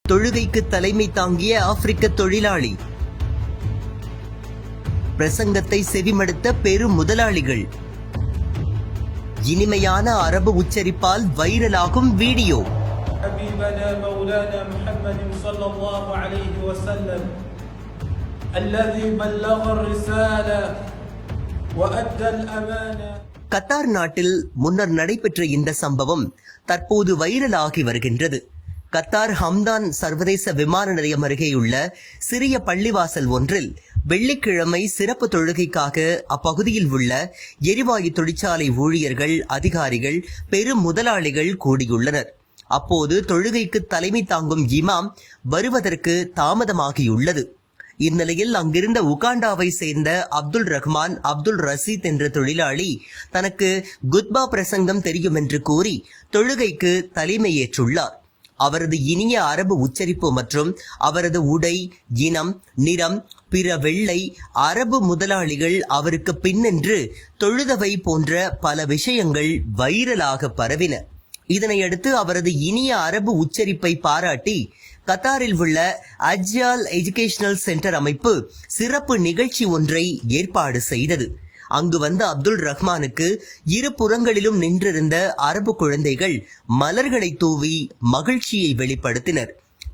தொழுகைக்கு தலைமை தாங்கிய ஆப்பிரிக்க தொழிலாளி. பிரசங்கத்தை செவிமடுத்த பெரும் முதலாளிகள். இனிமையான அரபு உச்சரிப்பால் வைரலாகும் வீடியோ. கத்தார் நாட்டில் முன்னர் நடைபெற்ற இந்த சம்பவம் தற்போது வைரலாகி வருகின்றது. கத்தார் ஹம்தான் சர்வதேச விமான நிலையம் அருகேயுள்ள சிறிய பள்ளிவாசல் ஒன்றில் வெள்ளிக்கிழமை சிறப்பு தொழுகைக்காக அப்பகுதியில் உள்ள எரிவாயு தொழிற்சாலை ஊழியர்கள், அதிகாரிகள், பெரும் முதலாளிகள் கூடியுள்ளனர். அப்போது தொழுகைக்கு தலைமை தாங்கும் இமாம் வருவதற்கு தாமதமாகியுள்ளது. இந்நிலையில் அங்கிருந்த உகாண்டாவை சேர்ந்த அப்துல் ரஹ்மான் அப்துல் ரசீத் என்ற தொழிலாளி தனக்கு குத்பா பிரசங்கம் தெரியும் என்று கூறி தொழுகைக்கு தலைமையேற்றுள்ளார். அவரது இனிய அரபு உச்சரிப்பு மற்றும் அவரது உடை, இனம், நிறம், பிற வெள்ளை அரபு முதலாளிகள் அவருக்கு பின்னின்று தொழுதவை போன்ற பல விஷயங்கள் வைரலாக பரவின. இதனையடுத்து அவரது இனிய அரபு உச்சரிப்பை பாராட்டி கத்தாரில் உள்ள அஜ்யால் எஜுகேஷனல் சென்டர் அமைப்பு சிறப்பு நிகழ்ச்சி ஒன்றை ஏற்பாடு செய்தது. அங்கு வந்த அப்துல் ரஹ்மானுக்கு இரு புறங்களிலும் நின்றிருந்த அரபு குழந்தைகள் மலர்களை தூவி மகிழ்ச்சியை வெளிப்படுத்தினர்.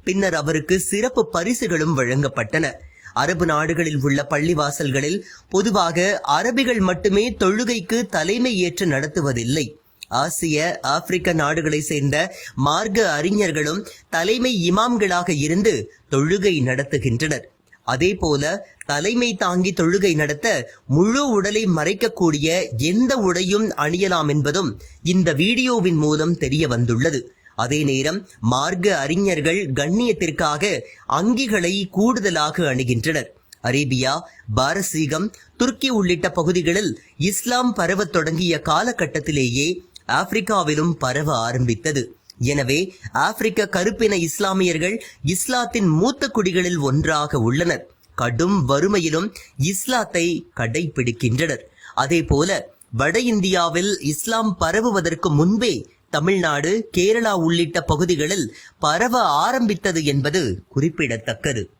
பின்னர் அவருக்கு சிறப்பு பரிசுகளும் வழங்கப்பட்டன. அரபு நாடுகளில் உள்ள பள்ளிவாசல்களில் பொதுவாக அரபிகள் மட்டுமே தொழுகைக்கு தலைமை ஏற்று நடத்துவதில்லை. ஆசிய, ஆப்பிரிக்க நாடுகளை சேர்ந்த மார்க்க அறிஞர்களும் தலைமை இமாம்களாக இருந்து தொழுகை நடத்துகின்றனர். அதேபோல தலைமை தாங்கி தொழுகை நடத்த முழு உடலை மறைக்கக்கூடிய எந்த உடையும் அணியலாம் என்பதும் இந்த வீடியோவின் மூலம் தெரிய வந்துள்ளது. அதே நேரம் மார்க்க அறிஞர்கள் கண்ணியத்திற்காக அங்கிகளை கூடுதலாக அணிகின்றனர். அரேபியா, பாரசீகம், துருக்கி உள்ளிட்ட பகுதிகளில் இஸ்லாம் பரவத் தொடங்கிய காலகட்டத்திலேயே ஆப்பிரிக்காவிலும் பரவ ஆரம்பித்தது. எனவே ஆப்பிரிக்க கருப்பின இஸ்லாமியர்கள் இஸ்லாத்தின் மூத்த குடிகளில் ஒன்றாக உள்ளனர். கடும் வறுமையிலும் இஸ்லாத்தை கடைபிடிக்கின்றனர். அதே போல வட இந்தியாவில் இஸ்லாம் பரவுவதற்கு முன்பே தமிழ்நாடு, கேரளா உள்ளிட்ட பகுதிகளில் பரவ ஆரம்பித்தது என்பது குறிப்பிடத்தக்கது.